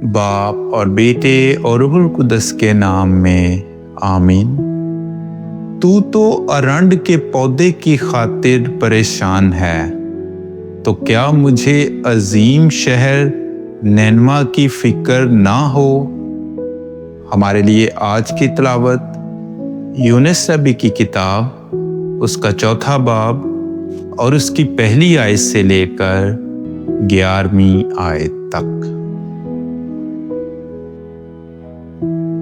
बाप और बेटे और रूहुल कुद्दस के नाम में आमीन। तू तो अरंड के पौधे की खातिर परेशान है, तो क्या मुझे अजीम शहर नैनवा की फिक्र ना हो। हमारे लिए आज की तिलावत यूनुस नबी की किताब उसका 4 बाब और उसकी पहली आयत से लेकर 11वीं आयत तक।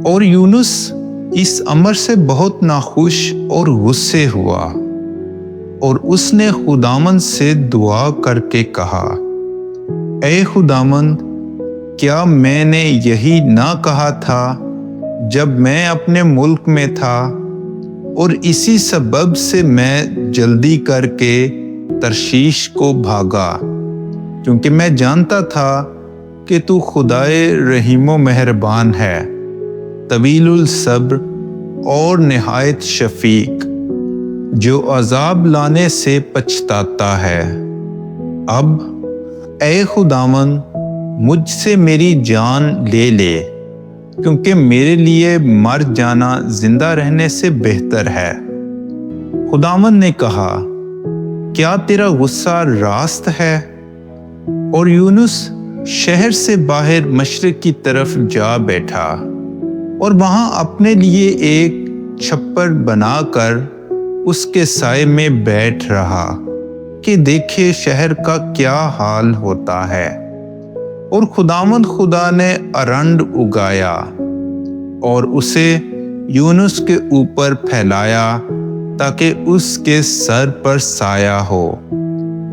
और यूनुस इस अमर से बहुत नाखुश और गुस्से हुआ और उसने खुदावंद से दुआ करके कहा, ऐ खुदावंद, क्या मैंने यही ना कहा था जब मैं अपने मुल्क में था, और इसी सबब से मैं जल्दी करके तरशीश को भागा, क्योंकि मैं जानता था कि तू खुदाए रहीमो मेहरबान है, तवीलुल सब्र और निहायत शफीक, जो अजाब लाने से पछताता है। अब ऐ खुदावंद, मुझसे मेरी जान ले ले, क्योंकि मेरे लिए मर जाना जिंदा रहने से बेहतर है। खुदावंद ने कहा, क्या तेरा गुस्सा रास्त है? और यूनुस शहर से बाहर मशरिक की तरफ जा बैठा और वहां अपने लिए एक छप्पर बनाकर उसके साए में बैठ रहा कि देखे शहर का क्या हाल होता है। और खुदावंद खुदा ने अरंड उगाया और उसे यूनुस के ऊपर फैलाया, ताकि उसके सर पर साया हो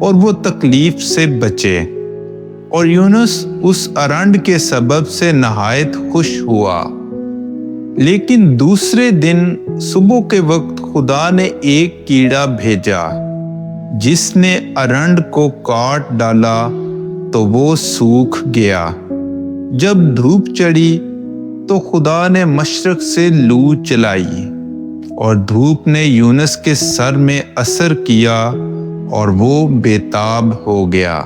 और वो तकलीफ से बचे। और यूनुस उस अरंड के सबब से नहायत खुश हुआ। लेकिन दूसरे दिन सुबह के वक्त खुदा ने एक कीड़ा भेजा, जिसने अरंड को काट डाला, तो वो सूख गया। जब धूप चढ़ी तो खुदा ने मशरक से लू चलाई और धूप ने यूनुस के सर में असर किया और वो बेताब हो गया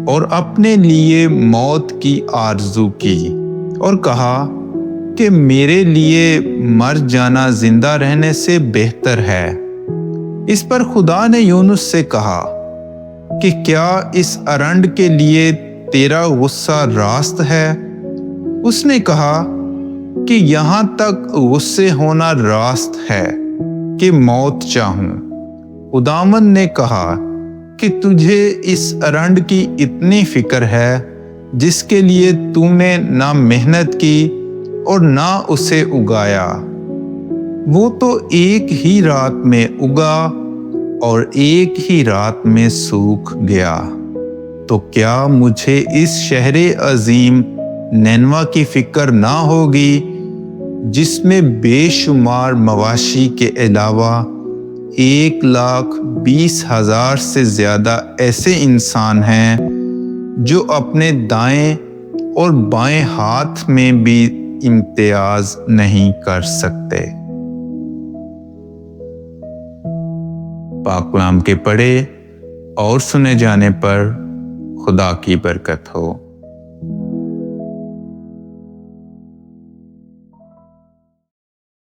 और अपने लिए मौत की आरजू की और कहा कि मेरे लिए मर जाना जिंदा रहने से बेहतर है। इस पर खुदा ने यूनुस से कहा कि क्या इस अरंड के लिए तेरा गुस्सा रास्त है? उसने कहा कि यहाँ तक गुस्से होना रास्त है कि मौत चाहूं। खुदावंद ने कहा कि तुझे इस अरंड की इतनी फिक्र है, जिसके लिए तूने ना मेहनत की और ना उसे उगाया। वो तो एक ही रात में उगा और एक ही रात में सूख गया। तो क्या मुझे इस शहरे अजीम नैनवा की फिक्र ना होगी, जिसमें बेशुमार मवाशी के अलावा 1,20,000 से ज्यादा ऐसे इंसान हैं जो अपने दाएं और बाएं हाथ में भी इम्तियाज नहीं कर सकते। पाक कलाम के पढ़े और सुने जाने पर खुदा की बरकत हो।